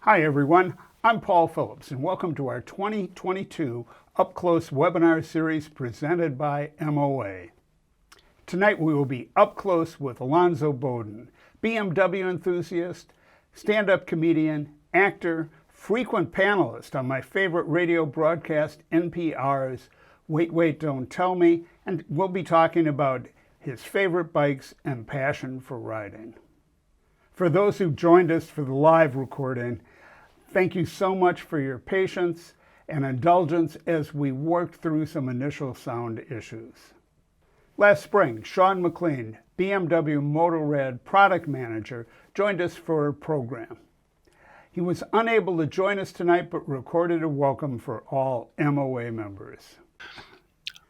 Hi everyone, I'm Paul Phillips and welcome to our 2022 Up Close webinar series presented by MOA. Tonight we will be up close with Alonzo Bodden, BMW enthusiast, stand-up comedian, actor, frequent panelist on my favorite radio broadcast NPR's Wait, Wait, Don't Tell Me, and we'll be talking about his favorite bikes and passion for riding. For those who joined us for the live recording, thank you so much for your patience and indulgence as we worked through some initial sound issues. Last spring, Sean McLean, BMW Motorrad product manager, joined us for a program. He was unable to join us tonight, but recorded a welcome for all MOA members.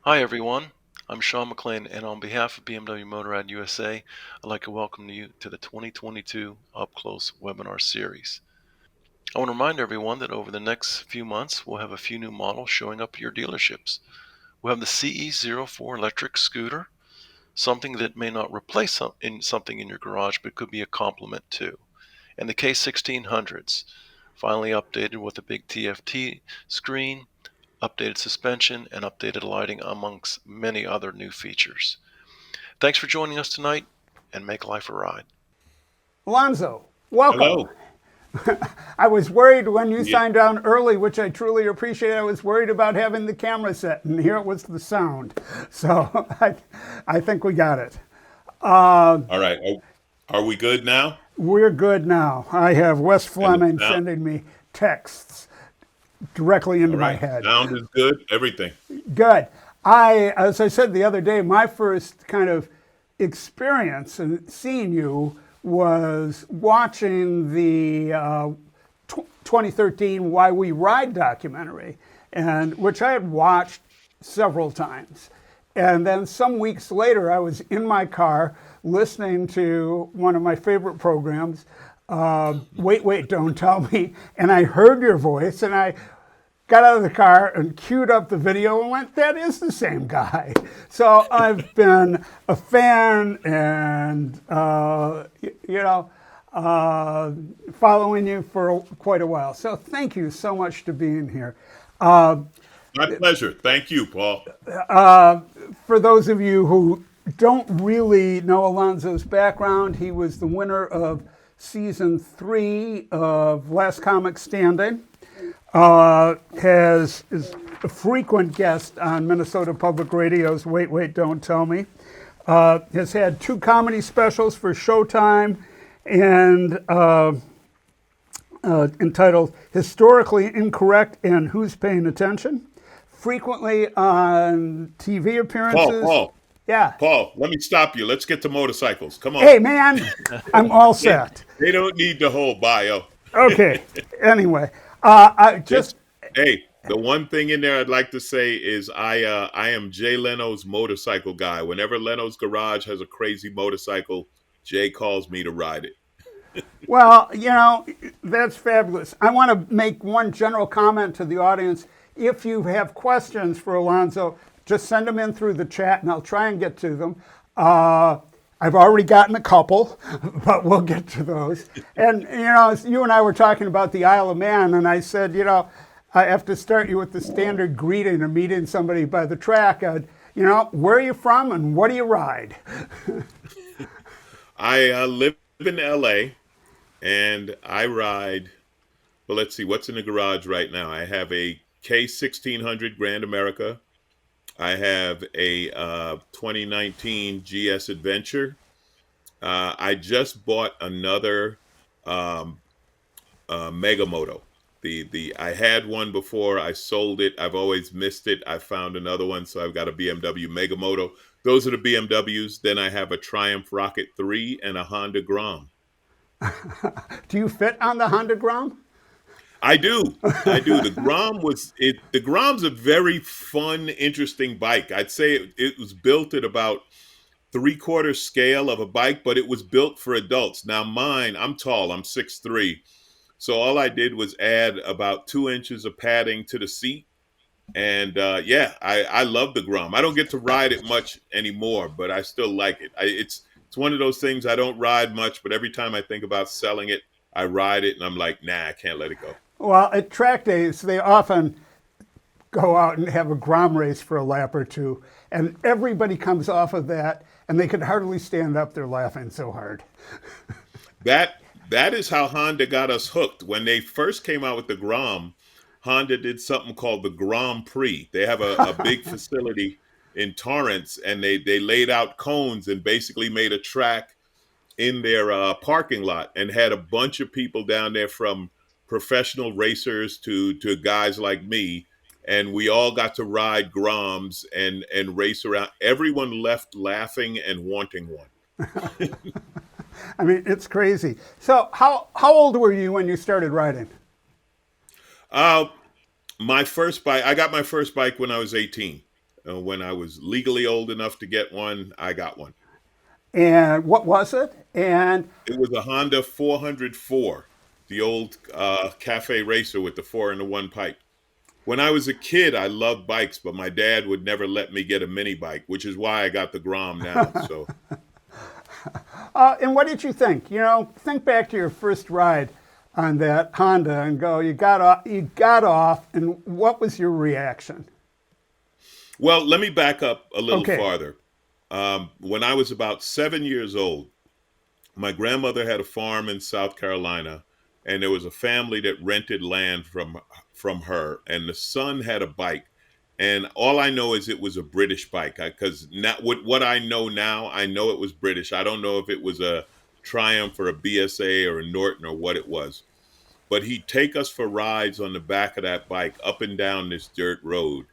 Hi everyone, I'm Sean McLean, and on behalf of BMW Motorrad USA, I'd like to welcome you to the 2022 Up Close webinar series. I want to remind everyone that over the next few months, we'll have a few new models showing up at your dealerships. We'll have the CE04 electric scooter, something that may not replace something in your garage, but could be a complement too. And the K1600s, finally updated with a big TFT screen, updated suspension, and updated lighting, amongst many other new features. Thanks for joining us tonight, and make life a ride. Alonzo, welcome. Hello. I was worried when you signed on early, which I truly appreciate. I was worried about having the camera set, and here it was the sound. So I think we got it. All right. Are we good now? We're good now. I have Wes Fleming sending me texts directly into my head. Sound is good. Everything. Good. As I said the other day, my first kind of experience in seeing you was watching the 2013 Why We Ride documentary, and which I had watched several times. And then some weeks later, I was in my car listening to one of my favorite programs, Wait, Wait, Don't Tell Me, and I heard your voice, and I got out of the car and queued up the video and went, that is the same guy. So I've been a fan and, following you for quite a while. So thank you so much for being here. My pleasure. Thank you, Paul. For those of you who don't really know Alonzo's background, he was the winner of season 3 of Last Comic Standing. Is a frequent guest on Minnesota Public Radio's Wait, Wait, Don't Tell Me. Has had 2 comedy specials for Showtime and entitled Historically Incorrect and Who's Paying Attention. Frequently on TV appearances. Paul. Yeah. Paul, let me stop you. Let's get to motorcycles. Come on. Hey, man, I'm all set. They don't need the whole bio. Okay. Anyway. Hey, the one thing in there I'd like to say is I am Jay Leno's motorcycle guy. Whenever Leno's Garage has a crazy motorcycle, Jay calls me to ride it. Well, that's fabulous. I want to make one general comment to the audience. If you have questions for Alonzo, just send them in through the chat and I'll try and get to them. I've already gotten a couple, but we'll get to those. And, you and I were talking about the Isle of Man, and I said, I have to start you with the standard greeting of meeting somebody by the track. Where are you from and what do you ride? I live in L.A., and I ride, well, let's see, what's in the garage right now? I have a K1600 Grand America. I have a 2019 GS Adventure. I just bought another Mega Moto. I had one before. I sold it. I've always missed it. I found another one, so I've got a BMW Mega Moto. Those are the BMWs. Then I have a Triumph Rocket 3 and a Honda Grom. Do you fit on the Honda Grom? I do. The Grom's a very fun, interesting bike. I'd say it was built at about 3/4 scale of a bike, but it was built for adults. Now mine, I'm tall, I'm 6'3". So all I did was add about 2 inches of padding to the seat. And I love the Grom. I don't get to ride it much anymore, but I still like it. It's one of those things I don't ride much, but every time I think about selling it, I ride it and I'm like, nah, I can't let it go. Well, at track days, they often go out and have a Grom race for a lap or two, and everybody comes off of that, and they could hardly stand up. They're laughing so hard. That is how Honda got us hooked. When they first came out with the Grom, Honda did something called the Grand Prix. They have a big facility in Torrance, and they laid out cones and basically made a track in their parking lot and had a bunch of people down there, from professional racers to guys like me, and we all got to ride Groms and race around. Everyone left laughing and wanting one. I mean, it's crazy. So, how old were you when you started riding? Uh, my first bike, I got my first bike when I was 18. When I was legally old enough to get one, I got one. And what was it? And It was a Honda 404, the old cafe racer with the 4-in-1 pipe. When I was a kid, I loved bikes, but my dad would never let me get a mini bike, which is why I got the Grom now. So, and what did you think? You know, think back to your first ride on that Honda and go. You got off, and what was your reaction? well, let me back up a little Okay. farther. When I was about 7 years old, my grandmother had a farm in South Carolina, and there was a family that rented land from her, and the son had a bike. And all I know is it was a British bike, because not with what I know now, I know it was British. I don't know if it was a Triumph or a BSA or a Norton or what it was, but he'd take us for rides on the back of that bike up and down this dirt road,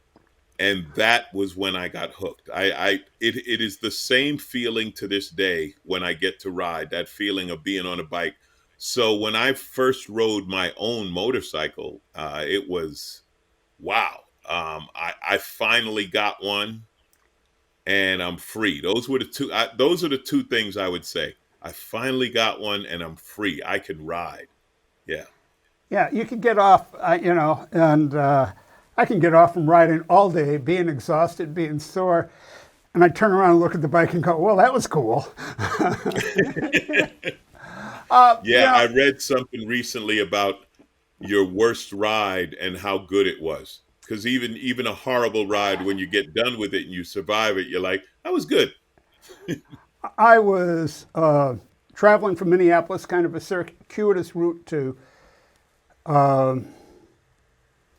and that was when I got hooked. It is the same feeling to this day when I get to ride, that feeling of being on a bike. So when I first rode my own motorcycle, it was wow. I finally got one, and I'm free. Those are the two things I would say. I finally got one, and I'm free. I can ride. Yeah. Yeah, you could get off, you know, and I can get off from riding all day, being exhausted, being sore, and I turn around and look at the bike and go, well, that was cool. Yeah, I read something recently about your worst ride and how good it was. Because even a horrible ride, when you get done with it and you survive it, you're like, that was good. I was traveling from Minneapolis, kind of a circuitous route to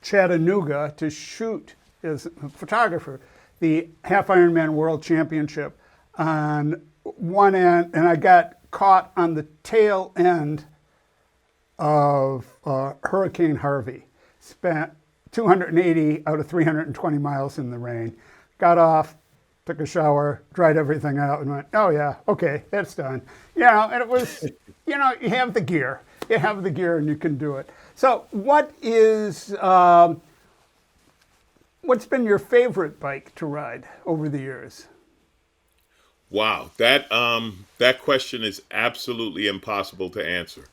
Chattanooga to shoot as a photographer the Half Ironman World Championship on one end, and I got caught on the tail end of Hurricane Harvey. Spent 280 out of 320 miles in the rain. Got off, took a shower, dried everything out, and went, oh yeah, okay, that's done. You know, and it was, you know, you have the gear. You have the gear and you can do it. So what's been your favorite bike to ride over the years? Wow, that question is absolutely impossible to answer.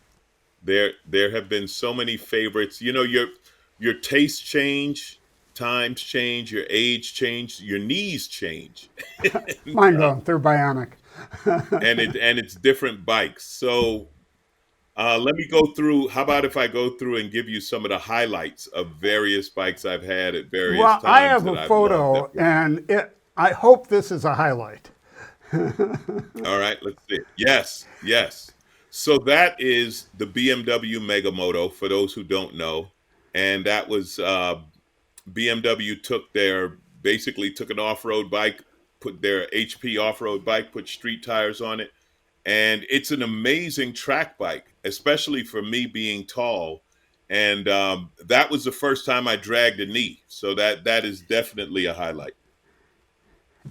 There have been so many favorites. You know, your tastes change, times change, your age change, your knees change. Mine don't. They're bionic. And it's different bikes. So let me go through. How about if I go through and give you some of the highlights of various bikes I've had at various Well, times I have that a I've photo, loved. and I hope this is a highlight. All right, let's see. Yes, yes. So that is the BMW Mega Moto, for those who don't know. And that was BMW basically took an off-road bike, put their HP off-road bike, put street tires on it. And it's an amazing track bike, especially for me being tall. And that was the first time I dragged a knee. So that is definitely a highlight.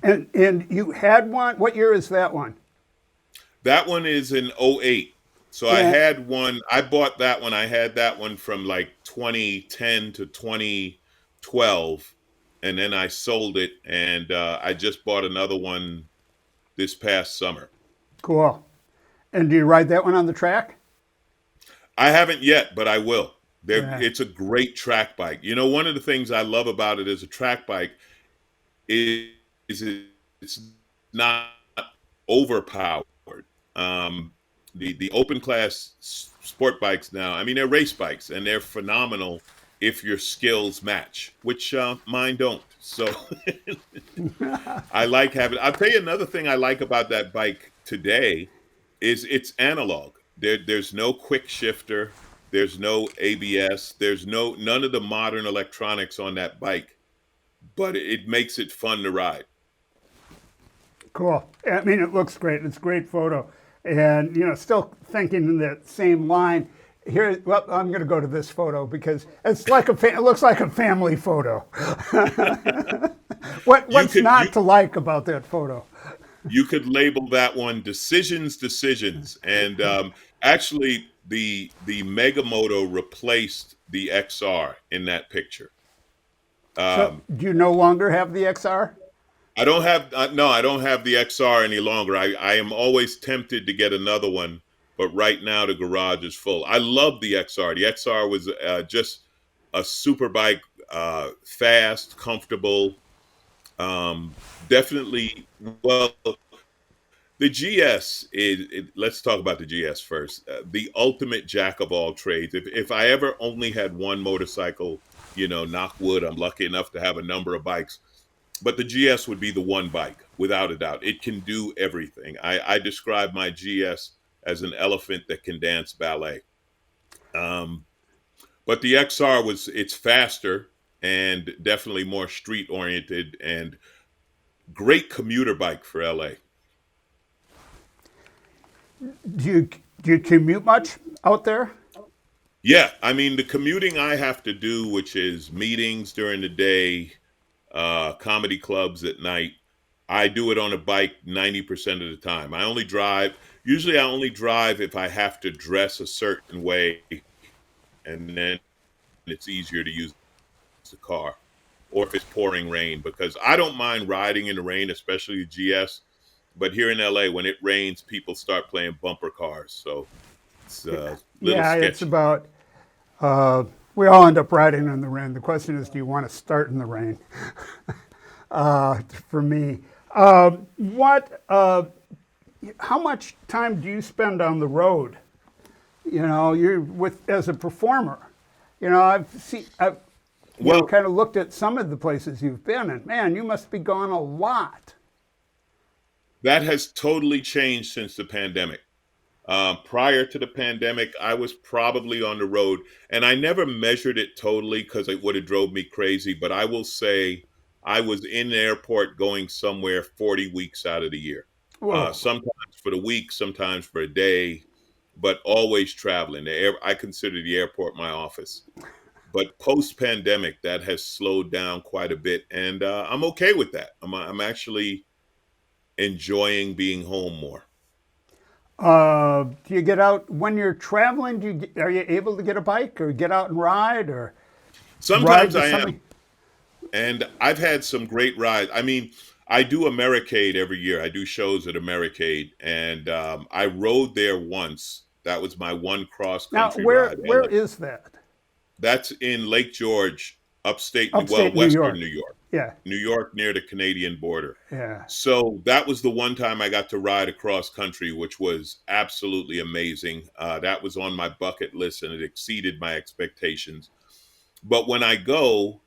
And you had one. What year is that one? That one is in '08. So I And had one, I bought that one. I had that one from like 2010 to 2012. And then I sold it, and I just bought another one this past summer. cool. And do you ride that one on the track? I haven't yet, but I will. Yeah. It's a great track bike. You know, one of the things I love about it as a track bike is it's not overpowered. the open class sport bikes now. I mean, they're race bikes and they're phenomenal if your skills match, which mine don't. So I like having. I'll tell you another thing I like about that bike today is it's analog. There's no quick shifter. There's no ABS. There's none of the modern electronics on that bike, but it makes it fun to ride. Cool. I mean, it looks great. It's a great photo. And, still thinking in that same line, here, well, I'm going to go to this photo because it's like it looks like a family photo. What's not to like about that photo? You could label that one decisions. And actually, the Mega Moto replaced the XR in that picture. So, do you no longer have the XR? I don't have I don't have the XR any longer. I am always tempted to get another one, but right now the garage is full. I love the XR. The XR was just a super bike, fast, comfortable. Definitely. Well, the GS let's talk about the GS first. The ultimate jack of all trades. If I ever only had one motorcycle, knock wood, I'm lucky enough to have a number of bikes. But the GS would be the one bike, without a doubt. It can do everything. I describe my GS as an elephant that can dance ballet. But the XR it's faster and definitely more street oriented and great commuter bike for LA. Do you commute much out there? Yeah, I mean, the commuting I have to do, which is meetings during the day, comedy clubs at night, I do it on a bike 90% of the time. Usually I only drive if I have to dress a certain way, and then it's easier to use the car, or if it's pouring rain, because I don't mind riding in the rain, especially the GS. But here in LA, when it rains, people start playing bumper cars. So it's a little sketchy. It's about, we all end up riding in the rain. The question is, do you want to start in the rain? For me. How much time do you spend on the road? You're as a performer. I've kind of looked at some of the places you've been, and man, you must be gone a lot. That has totally changed since the pandemic. Prior to the pandemic, I was probably on the road, and I never measured it totally because it would have drove me crazy. But I will say I was in the airport going somewhere 40 weeks out of the year. Sometimes for the week, sometimes for a day, but always traveling. I consider the airport my office. But post-pandemic, that has slowed down quite a bit, and I'm okay with that. I'm actually enjoying being home more. Do you get out when you're traveling? Are you able to get a bike or get out and ride, or sometimes I am? And I've had some great rides. I mean, I do Americade every year. I do shows at Americade, and I rode there once. That was my one cross country ride. Where is that? That's in Lake George, western New York. Yeah. New York near the Canadian border. Yeah. So that was the one time I got to ride across country, which was absolutely amazing. That was on my bucket list, and it exceeded my expectations. But when I go,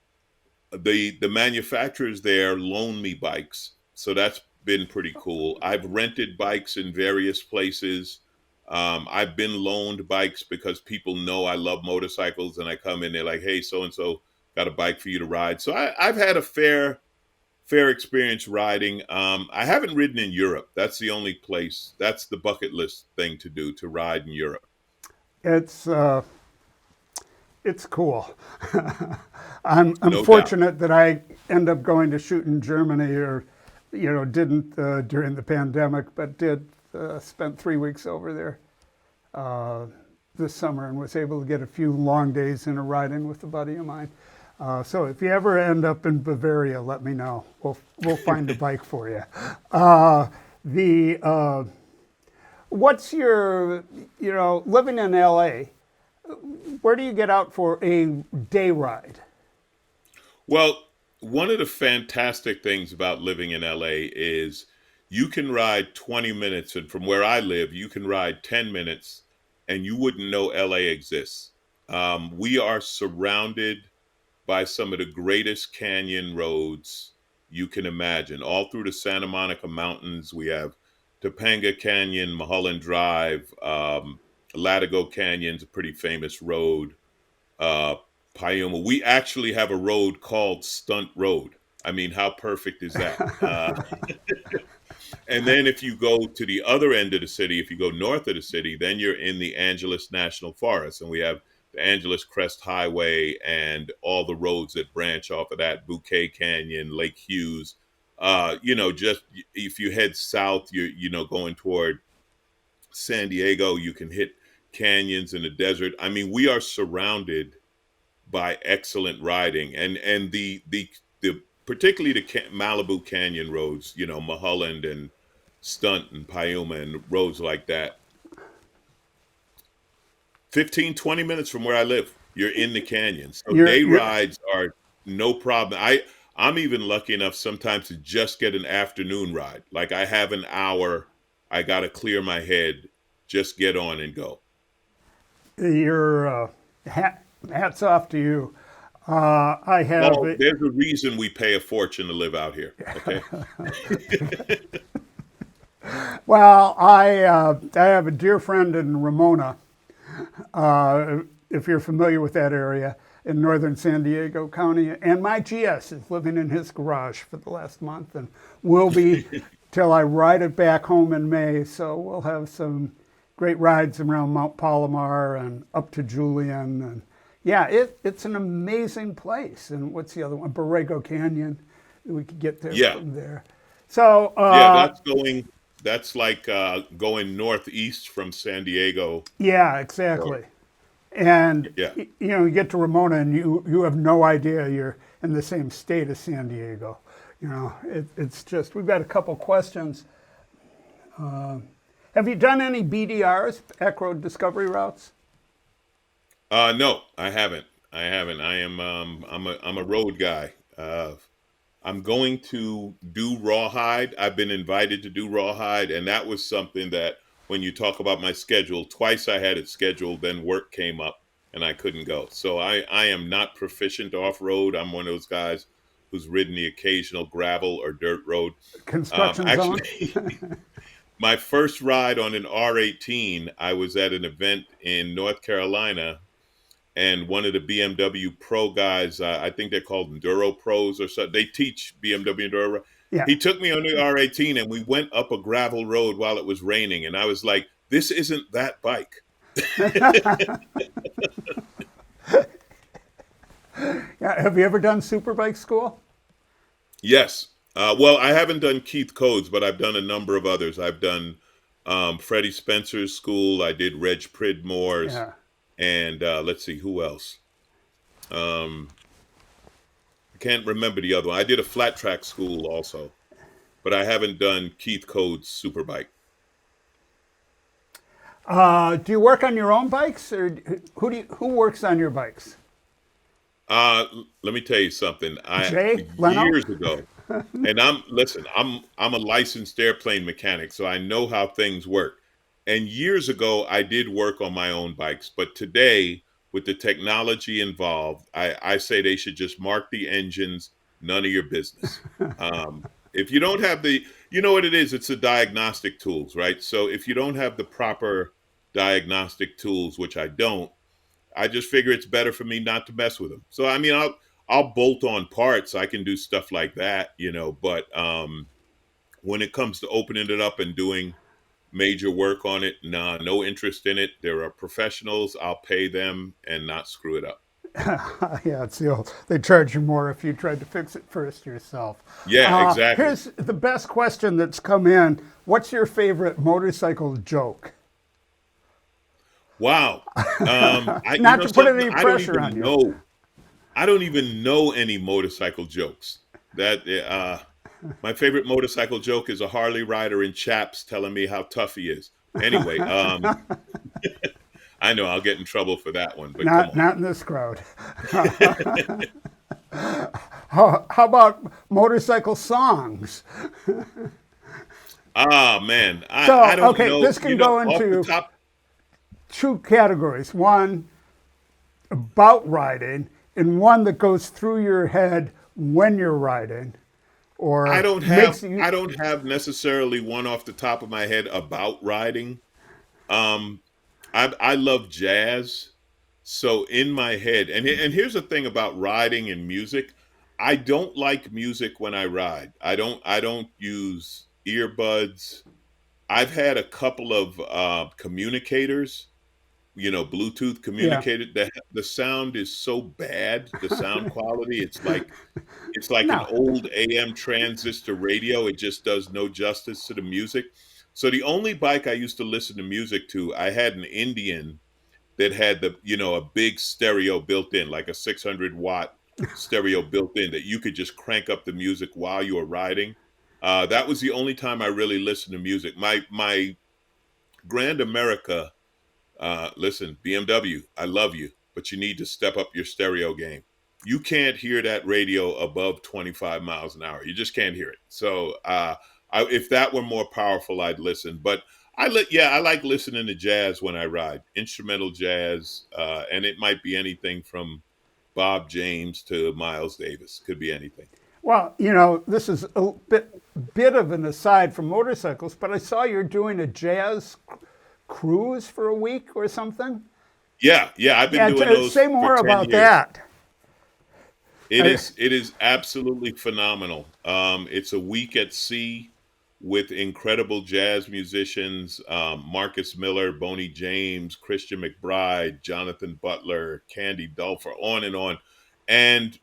the manufacturers there loan me bikes. So that's been pretty cool. I've rented bikes in various places. I've been loaned bikes because people know I love motorcycles, and I come in, they're like, hey, so-and-so got a bike for you to ride. So I've had a fair experience riding. I haven't ridden in Europe. That's the only place. That's the bucket list thing to do, to ride in Europe. It's cool. I'm No fortunate that I end up going to shoot in Germany, or didn't during the pandemic, but did spent 3 weeks over there this summer, and was able to get a few long days in a ride-in with a buddy of mine. So if you ever end up in Bavaria, let me know. We'll find a bike for you. What's your, living in LA, where do you get out for a day ride? Well, one of the fantastic things about living in LA is you can ride 20 minutes, and from where I live, you can ride 10 minutes, and you wouldn't know LA exists. We are surrounded by some of the greatest canyon roads you can imagine. All through the Santa Monica Mountains, we have Topanga Canyon, Mulholland Drive, Latigo Canyon's a pretty famous road. Uh, Piuma. We actually have a road called Stunt Road. I mean, how perfect is that? And then if you go to the other end of the city, if you go north of the city, then you're in the Angeles National Forest. And we have the Angeles Crest Highway and all the roads that branch off of that, Bouquet Canyon, Lake Hughes. Just if you head south, you're going toward San Diego, you can hit canyons in the desert. I mean, we are surrounded by excellent riding, and the particularly the Malibu Canyon roads, Mulholland and Stunt and Piuma and roads like that. 15, 20 minutes from where I live, you're in the canyon. So day rides are no problem. I'm even lucky enough sometimes to just get an afternoon ride. Like I have an hour, I got to clear my head, just get on and go. Your hats off to you. I have. Well, there's a reason we pay a fortune to live out here. Okay. Well, I have a dear friend in Ramona, if you're familiar with that area, in northern San Diego County, and my GS is living in his garage for the last month, and will be till I ride it back home in May. So we'll have some great rides around Mount Palomar and up to Julian, and yeah, it's an amazing place. And what's the other one? Borrego Canyon. We could get there from there. So that's like going northeast from San Diego. Yeah, exactly. And you get to Ramona and you have no idea you're in the same state as San Diego. It's just, we've got a couple questions. Have you done any BDRs, Acro Discovery Routes? No, I haven't. I am I'm a road guy. I'm going to do Rawhide. I've been invited to do Rawhide, and that was something that when you talk about my schedule, twice I had it scheduled, then work came up and I couldn't go. So I am not proficient off-road. I'm one of those guys who's ridden the occasional gravel or dirt road. Construction zone? My first ride on an R18, I was at an event in North Carolina, and one of the BMW Pro guys, I think they're called Enduro Pros or something. They teach BMW Enduro. Yeah. He took me on the R18, and we went up a gravel road while it was raining. And I was like, this isn't that bike. Yeah, have you ever done Superbike school? Yes. Well, I haven't done Keith Codes, but I've done a number of others. I've done Freddie Spencer's school. I did Reg Pridmore's. Yeah. And let's see, who else? I can't remember the other one. I did a flat track school also, but I haven't done Keith Code's Superbike. Do you work on your own bikes, or who works on your bikes? Let me tell you something. Years ago, and I'm a licensed airplane mechanic, so I know how things work. And years ago, I did work on my own bikes, but today, with the technology involved, I say they should just mark the engines, none of your business. If you don't have you know what it is? It's the diagnostic tools, right? So if you don't have the proper diagnostic tools, which I don't, I just figure it's better for me not to mess with them. So, I mean, I'll bolt on parts. I can do stuff like that, but when it comes to opening it up and doing major work on it, no interest in it. There are professionals. I'll pay them and not screw it up. Yeah, it's the old, they charge you more if you tried to fix it first yourself. Yeah, exactly. Here's the best question that's come in. What's your favorite motorcycle joke? Wow. Not to put any pressure on you. I don't even know any motorcycle jokes. My favorite motorcycle joke is a Harley rider in chaps telling me how tough he is. Anyway, I know I'll get in trouble for that one, but not in this crowd. How about motorcycle songs? Ah, man, I So, don't okay, know. this can go Off the into top, two categories. One, about riding, and one that goes through your head when you're riding, or makes you. I don't have necessarily one off the top of my head about riding. Um, I love jazz, so in my head, and here's the thing about riding and music. I don't like music when I ride. I don't use earbuds. I've had a couple of communicators, Bluetooth Yeah. communicated. The sound is so bad, the sound quality. It's like an No. old AM transistor radio. It just does no justice to the music. So the only bike I used to listen to music to, I had an Indian that had a big stereo built in, like a 600-watt stereo built in that you could just crank up the music while you were riding. That was the only time I really listened to music. My Grand America, listen, BMW, I love you, but you need to step up your stereo game. You can't hear that radio above 25 miles an hour. You just can't hear it. So if that were more powerful, I'd listen. But I like listening to jazz when I ride, instrumental jazz, and it might be anything from Bob James to Miles Davis. Could be anything. Well, this is a bit of an aside from motorcycles, but I saw you're doing a jazz cruise for a week or something. Yeah, yeah, I've been Yeah, doing those say for more 10 about years. that. I- It is absolutely phenomenal. It's a week at sea with incredible jazz musicians, Marcus Miller, Boney James, Christian McBride, Jonathan Butler, Candy Dulfer, on and on. And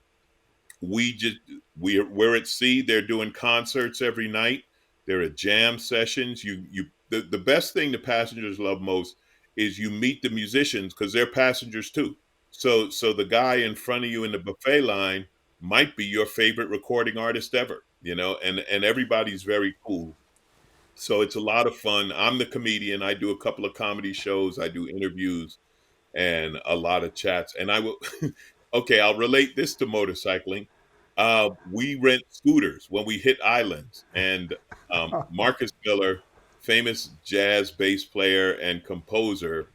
we just we're at sea. They're doing concerts every night. There are jam sessions. The best thing the passengers love most is you meet the musicians because they're passengers too. So the guy in front of you in the buffet line might be your favorite recording artist ever, and everybody's very cool. So it's a lot of fun. I'm the comedian. I do a couple of comedy shows. I do interviews and a lot of chats. And I will, okay, I'll relate this to motorcycling. We rent scooters when we hit islands, and Marcus Miller, famous jazz bass player and composer,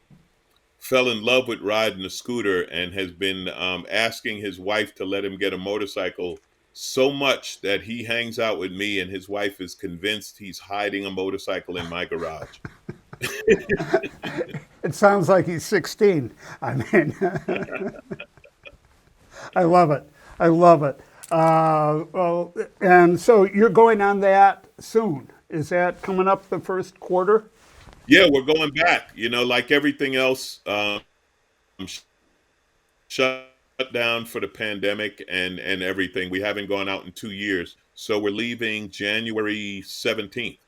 fell in love with riding a scooter and has been asking his wife to let him get a motorcycle so much that he hangs out with me, and his wife is convinced he's hiding a motorcycle in my garage. It sounds like he's 16. I mean, I love it. I love it. Well, and so you're going on that soon. Is that coming up the first quarter? Yeah, we're going back. Like everything else, sh- shut down for the pandemic and everything. We haven't gone out in 2 years, so we're leaving January 17th.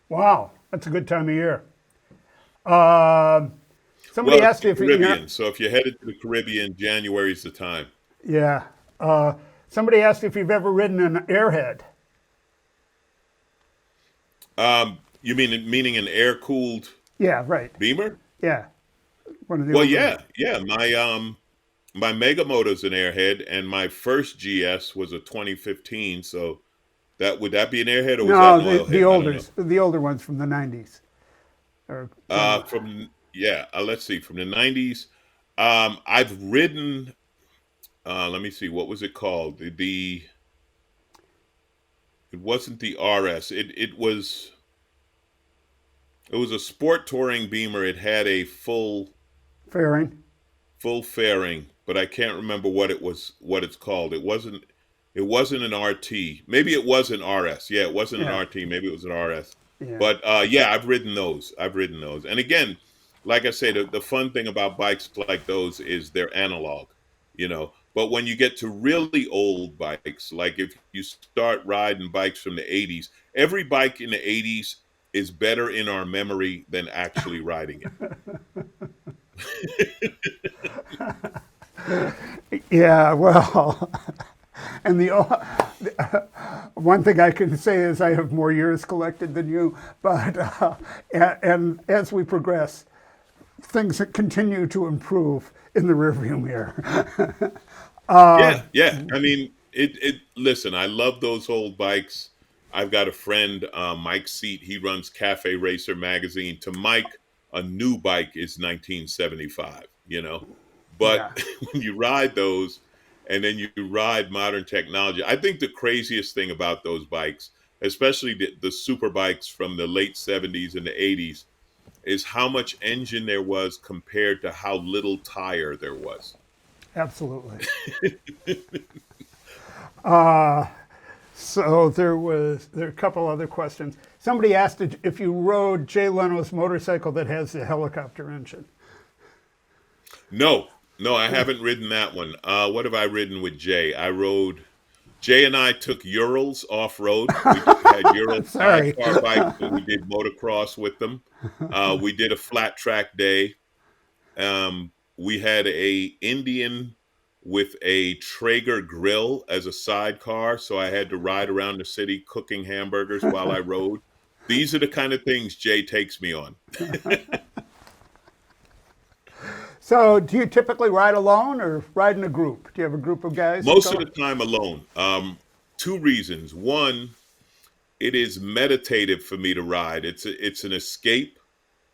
Wow, that's a good time of year. Uh, Well, somebody it's asked the you if Caribbean, so if you're headed to the Caribbean, January's the time. yeah. Somebody asked if you've ever ridden an airhead. You meaning an air cooled Yeah, right. Beamer? Yeah, one of the Well, older. yeah. My Mega Moto's an airhead, and my first GS was a 2015. So would that be an airhead, or was that No, an oil the head? I don't know. older ones from the '90s. Or From yeah, let's see, from the 90s. I've ridden. Let me see, what was it called? It wasn't the RS. It was a sport touring Beamer. It had a fairing. full fairing, but I can't remember what it's called. It wasn't an RT. Maybe it was an RS. Yeah, it wasn't an Yeah, RT. Maybe it was an RS. yeah. But yeah, I've ridden those. And again, like I say, the fun thing about bikes like those is they're analog, But when you get to really old bikes, like if you start riding bikes from the 80s, every bike in the 80s is better in our memory than actually riding it. Yeah, well, and the one thing I can say is I have more years collected than you, but and as we progress, things continue to improve in the rearview mirror. Yeah, yeah. I mean, it. Listen, I love those old bikes. I've got a friend, Mike Seat. He runs Cafe Racer magazine. To Mike, a new bike is 1975. But Yeah, when you ride those, and then you ride modern technology, I think the craziest thing about those bikes, especially the super bikes from the late 70s and the 80s, is how much engine there was compared to how little tire there was. absolutely. So there are a couple other questions. Somebody asked if you rode Jay Leno's motorcycle that has the helicopter engine. No, no, I haven't ridden that one. What have I ridden with Jay? Jay and I took Urals off road. We had Ural Sorry. sidecar bikes and we did motocross with them. We did a flat track day. We had a Indian with a Traeger grill as a sidecar, so I had to ride around the city cooking hamburgers while I rode. These are the kind of things Jay takes me on. So do you typically ride alone or ride in a group? Do you have a group of guys? Most of the time alone. Two reasons. One, it is meditative for me to ride. It's an escape.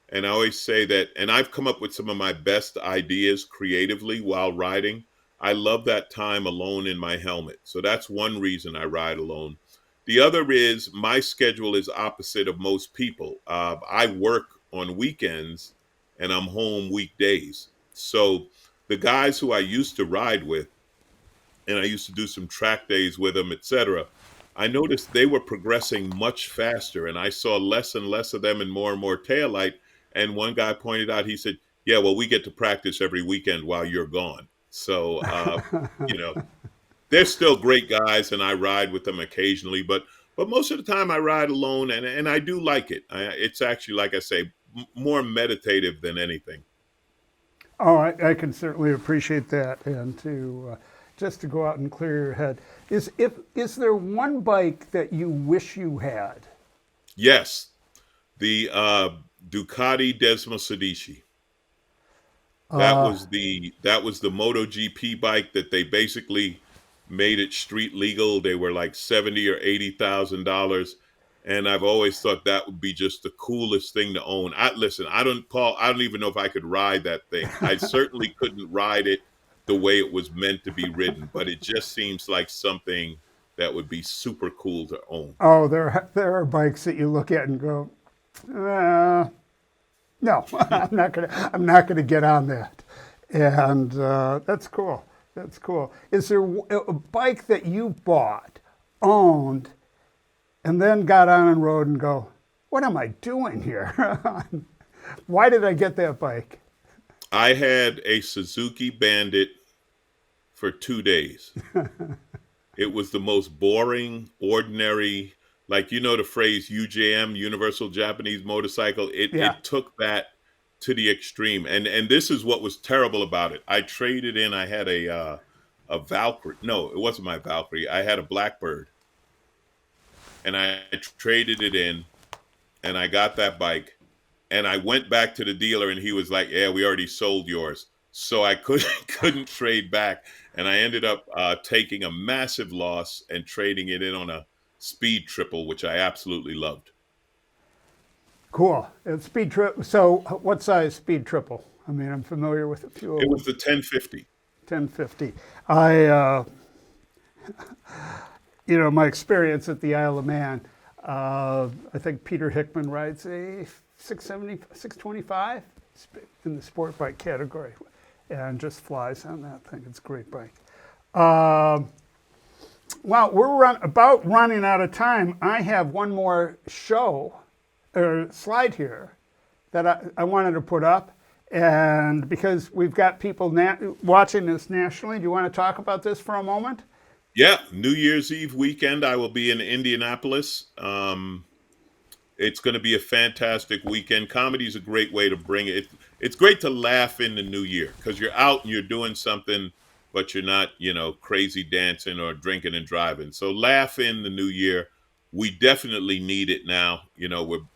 And I always say that, and I've come up with some of my best ideas creatively while riding. I love that time alone in my helmet. So that's one reason I ride alone. The other is my schedule is opposite of most people. I work on weekends and I'm home weekdays. So the guys who I used to ride with, and I used to do some track days with them, etc., I noticed they were progressing much faster, and I saw less and less of them and more taillight. And one guy pointed out, he said, "Yeah, well, we get to practice every weekend while you're gone." So, you know, they're still great guys, and I ride with them occasionally, but most of the time I ride alone, and I do like it. It's actually, like I say, more meditative than anything. Oh, I can certainly appreciate that, and to just to go out and clear your head. Is there one bike that you wish you had? Yes, the Ducati Desmo Sedici. That was the MotoGP bike that they basically made it street legal. They were like $70,000 or $80,000, and I've always thought that would be just the coolest thing to own. Listen, Paul. I don't even know if I could ride that thing. I certainly couldn't ride it the way it was meant to be ridden, but it just seems like something that would be super cool to own. Oh, there are bikes that you look at and go, no, I'm not gonna get on that, and that's cool. That's cool. Is there a bike that you bought, owned, and then got on and rode and go, what am I doing here? Why did I get that bike? I had a Suzuki Bandit for 2 days. It was the most boring, ordinary, like, the phrase UJM, Universal Japanese Motorcycle. It took that to the extreme. And this is what was terrible about it. I traded in, I had a Valkyrie. No, it wasn't my Valkyrie. I had a Blackbird. And I traded it in, and I got that bike. And I went back to the dealer, and he was like, "Yeah, we already sold yours." So I couldn't trade back, and I ended up taking a massive loss and trading it in on a speed triple, which I absolutely loved. Cool. And speed trip. So, what size speed triple? I mean, I'm familiar with a few. It was the 1050. 1050. My experience at the Isle of Man. I think Peter Hickman rides a 670, 625 in the sport bike category, and just flies on that thing. It's a great bike. Well, we're about running out of time. I have one more slide here that I wanted to put up, and because we've got people watching this nationally, do you want to talk about this for a moment? Yeah, New Year's Eve weekend, I will be in Indianapolis. It's going to be a fantastic weekend. Comedy is a great way to bring it. It's great to laugh in the new year because you're out and you're doing something, but you're not, crazy dancing or drinking and driving. So laugh in the new year. We definitely need it now.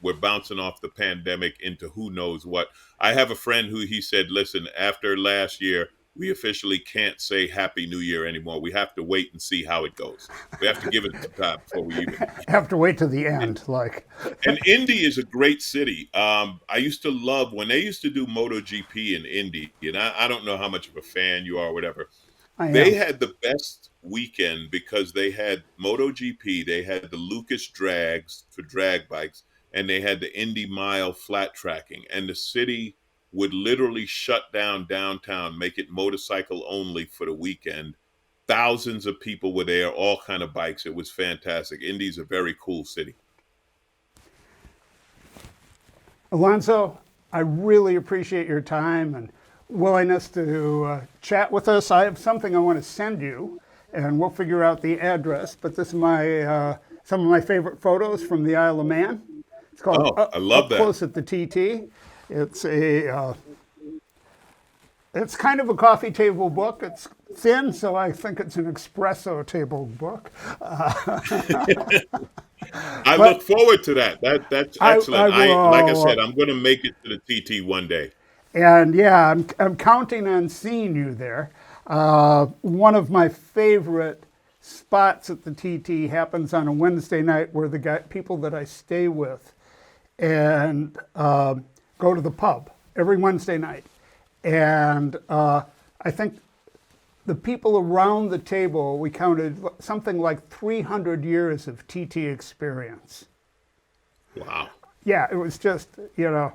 We're bouncing off the pandemic into who knows what. I have a friend who he said, listen, after last year, we officially can't say Happy New Year anymore. We have to wait and see how it goes. We have to give it some time before we even. Have to wait to the end, like. And Indy is a great city. I used to love when they used to do MotoGP in Indy, and I don't know how much of a fan you are, or whatever. I They am. had the best weekend because they had MotoGP, they had the Lucas drags for drag bikes, and they had the Indy Mile flat tracking. And the city would literally shut down downtown, make it motorcycle only for the weekend. Thousands of people were there, all kind of bikes. It was fantastic. Indy's a very cool city. Alonzo, I really appreciate your time and willingness to chat with us. I have something I want to send you, and we'll figure out the address. But this is my some of my favorite photos from the Isle of Man. It's called I love Up that. Close at the TT. It's it's kind of a coffee table book. It's thin, so I think it's an espresso table book. I look forward to that. That's excellent. Like I said, will. I'm going to make it to the TT one day. And yeah, I'm counting on seeing you there. One of my favorite spots at the TT happens on a Wednesday night where the people that I stay with and go to the pub every Wednesday night. And I think the people around the table, we counted something like 300 years of TT experience. Wow. Yeah, it was just, it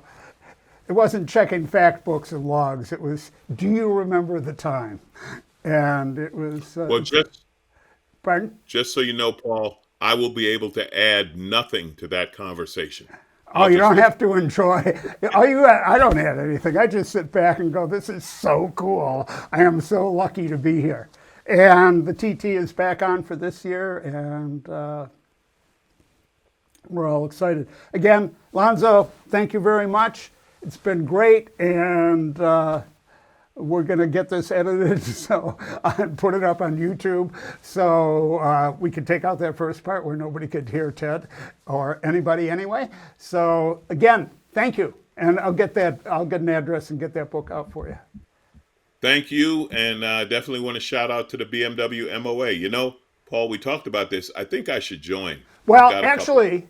wasn't checking fact books and logs. It was, do you remember the time? And it was. Well, Pardon? just so you know, Paul, I will be able to add nothing to that conversation. Oh, you don't have to enjoy. I don't add anything. I just sit back and go, this is so cool. I am so lucky to be here. And the TT is back on for this year, and we're all excited. Again, Lonzo, thank you very much. It's been great, and we're going to get this edited so and put it up on YouTube so we can take out that first part where nobody could hear Ted or anybody anyway. So again, thank you, and I'll get an address and get that book out for you. Thank you, and definitely want to shout out to the BMW MOA. You know, Paul, we talked about this. I think I should join. Well, actually,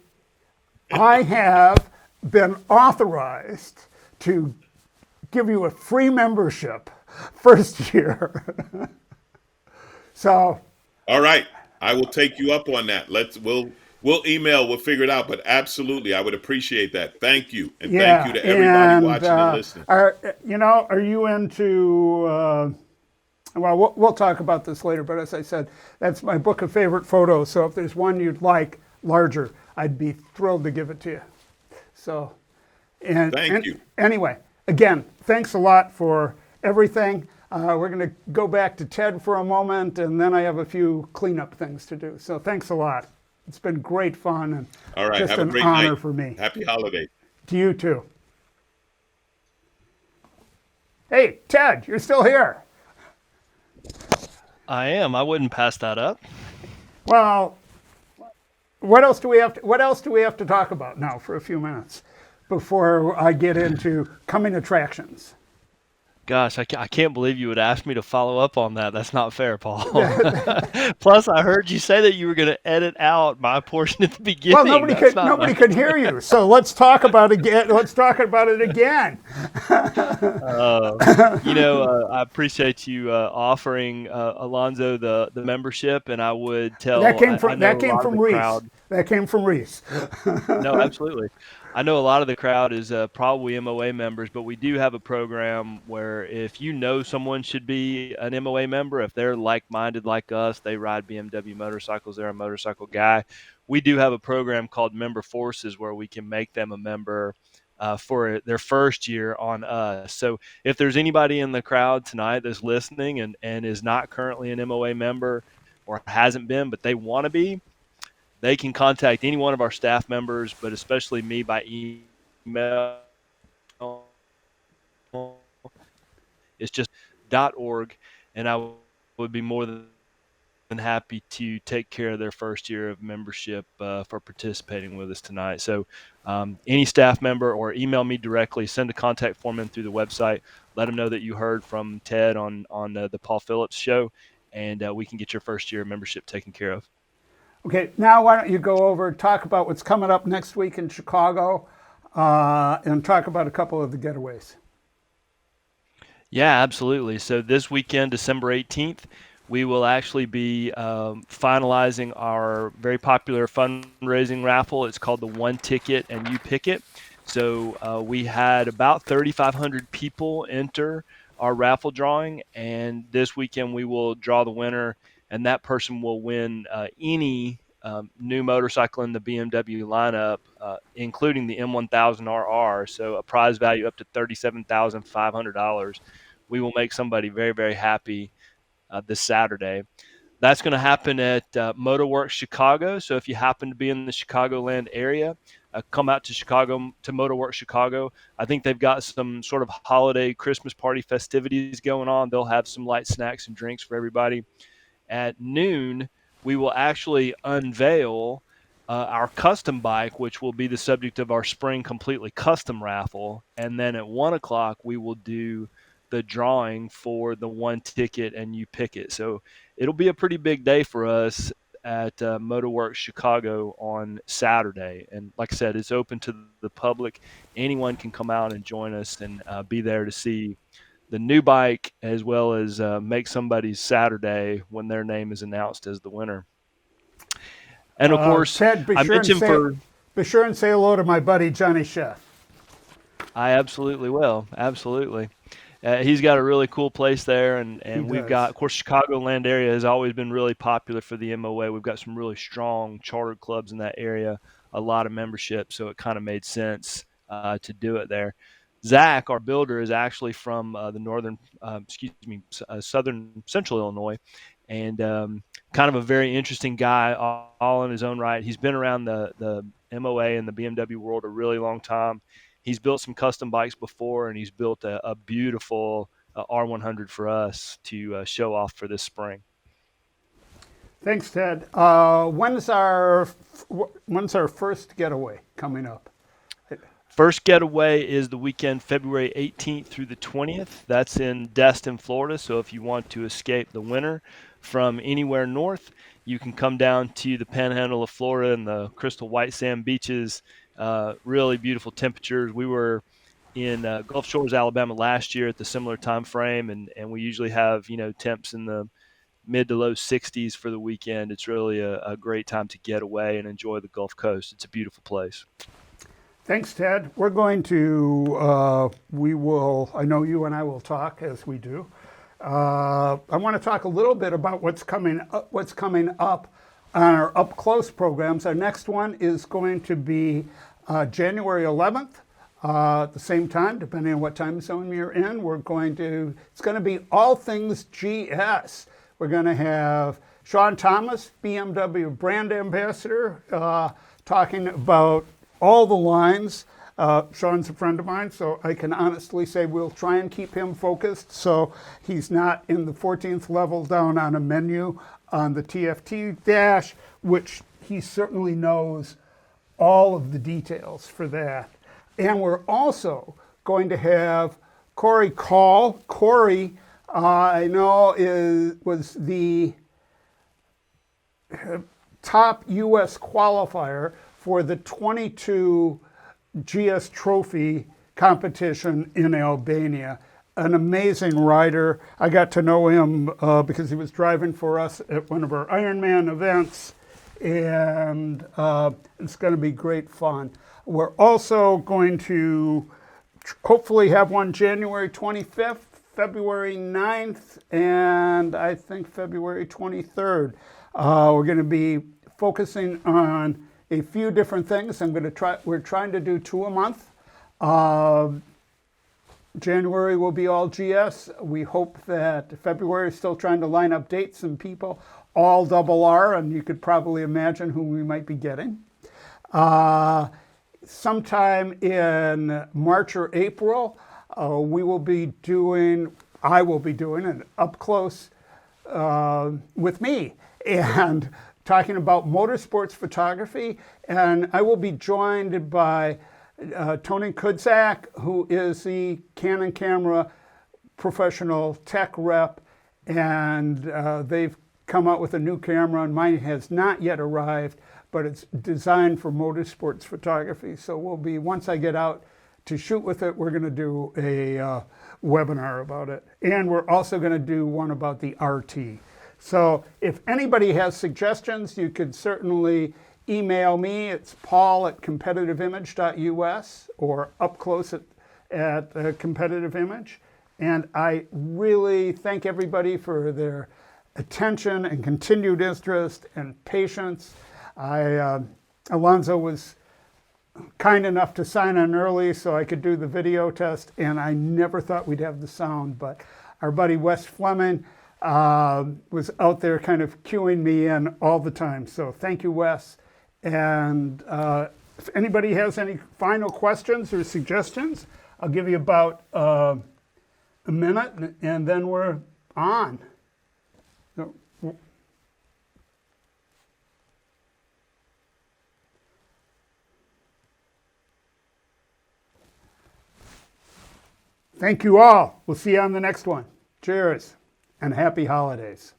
I have been authorized to give you a free membership first year. So. All right, I will take you up on that. We'll email, we'll figure it out. But absolutely, I would appreciate that. Thank you, and thank you to everybody watching and listening. Are you into? Well, we'll talk about this later. But as I said, that's my book of favorite photos. So if there's one you'd like larger, I'd be thrilled to give it to you. So, thank you. Anyway, again, thanks a lot for everything. We're going to go back to Ted for a moment, and then I have a few cleanup things to do. So thanks a lot. It's been great fun, and all right, just have a an great honor night. for me. Happy holidays. To you too. Hey, Ted, you're still here. I am. I wouldn't pass that up. Well, what else do we have to talk about now for a few minutes before I get into coming attractions? Gosh, I can't believe you would ask me to follow up on that. That's not fair, Paul. Plus, I heard you say that you were going to edit out my portion at the beginning. Well, nobody could hear you, so let's talk about it again. Let's talk about it again. I appreciate you offering Alonzo the membership, and I would tell that came from Reese. Crowd, that came from Reese. No, absolutely. I know a lot of the crowd is probably MOA members, but we do have a program where if you know someone should be an MOA member, if they're like-minded like us, they ride BMW motorcycles, they're a motorcycle guy, we do have a program called Member Forces where we can make them a member for their first year on us. So if there's anybody in the crowd tonight that's listening and is not currently an MOA member or hasn't been, but they want to be, they can contact any one of our staff members, but especially me by email. It's just .org, and I would be more than happy to take care of their first year of membership for participating with us tonight. So any staff member, or email me directly, send a contact form in through the website, let them know that you heard from Ted on the Paul Phillips show, and we can get your first year of membership taken care of. Okay, now why don't you go over, talk about what's coming up next week in Chicago, and talk about a couple of the getaways. Yeah, absolutely. So this weekend, December 18th, we will actually be finalizing our very popular fundraising raffle. It's called the One Ticket and You Pick It. So we had about 3,500 people enter our raffle drawing, and this weekend we will draw the winner, and that person will win any new motorcycle in the BMW lineup, including the M1000RR. So a prize value up to $37,500. We will make somebody very, very happy this Saturday. That's going to happen at Motorworks Chicago. So if you happen to be in the Chicagoland area, come out to Chicago, to Motorworks Chicago. I think they've got some sort of holiday Christmas party festivities going on. They'll have some light snacks and drinks for everybody. At noon, we will actually unveil our custom bike, which will be the subject of our spring completely custom raffle. And then at 1 o'clock, we will do the drawing for the One Ticket and You Pick It. So it'll be a pretty big day for us at Motorworks Chicago on Saturday. And like I said, it's open to the public. Anyone can come out and join us and be there to see the new bike, as well as make somebody's Saturday when their name is announced as the winner. And of course, Ted, be sure and say hello to my buddy Johnny Chef. I absolutely will. Absolutely. He's got a really cool place there, and we've got, of course, Chicagoland area has always been really popular for the MOA. We've got some really strong chartered clubs in that area, a lot of membership, so it kind of made sense to do it there. Zach, our builder, is actually from southern central Illinois, and kind of a very interesting guy all in his own right. He's been around the MOA and the BMW world a really long time. He's built some custom bikes before, and he's built a beautiful R100 for us to show off for this spring. Thanks, Ted. When's our first getaway coming up? First getaway is the weekend February 18th through the 20th. That's in Destin, Florida. So if you want to escape the winter from anywhere north, you can come down to the panhandle of Florida and the crystal white sand beaches. Really beautiful temperatures. We were in Gulf Shores, Alabama last year at the similar time frame, and we usually have temps in the mid to low 60s for the weekend. It's really a great time to get away and enjoy the Gulf Coast. It's a beautiful place. Thanks, Ted. We're going to, I know you and I will talk as we do. I want to talk a little bit about what's coming up on our Up Close programs. Our next one is going to be January 11th, at the same time, depending on what time zone you're in. It's going to be all things GS. We're going to have Sean Thomas, BMW brand ambassador, talking about all the lines. Sean's a friend of mine, so I can honestly say we'll try and keep him focused so he's not in the 14th level down on a menu on the TFT dash, which he certainly knows all of the details for that. And we're also going to have Corey Call. Corey, I know, was the top U.S. qualifier for the 22 GS Trophy competition in Albania. An amazing rider. I got to know him because he was driving for us at one of our Ironman events, and it's going to be great fun. We're also going to hopefully have one January 25th, February 9th, and I think February 23rd. We're going to be focusing on a few different things. We're trying to do 2 a month. January will be all GS. We hope that February is still trying to line up dates and people, all double R, and you could probably imagine who we might be getting. Sometime in March or April, I will be doing an up close with me and talking about motorsports photography. And I will be joined by Tony Kudzak, who is the Canon camera professional tech rep, and they've come out with a new camera, and mine has not yet arrived, but it's designed for motorsports photography. So we'll be, once I get out to shoot with it, we're going to do a webinar about it. And we're also going to do one about the RT. So if anybody has suggestions, you could certainly email me. It's paul@competitiveimage.us or upclose@, Competitive Image. And I really thank everybody for their attention and continued interest and patience. Alonzo was kind enough to sign on early so I could do the video test, and I never thought we'd have the sound, but our buddy Wes Fleming was out there kind of cueing me in all the time. So thank you, Wes. And if anybody has any final questions or suggestions, I'll give you about a minute, and then we're on. So, thank you all. We'll see you on the next one. Cheers and happy holidays.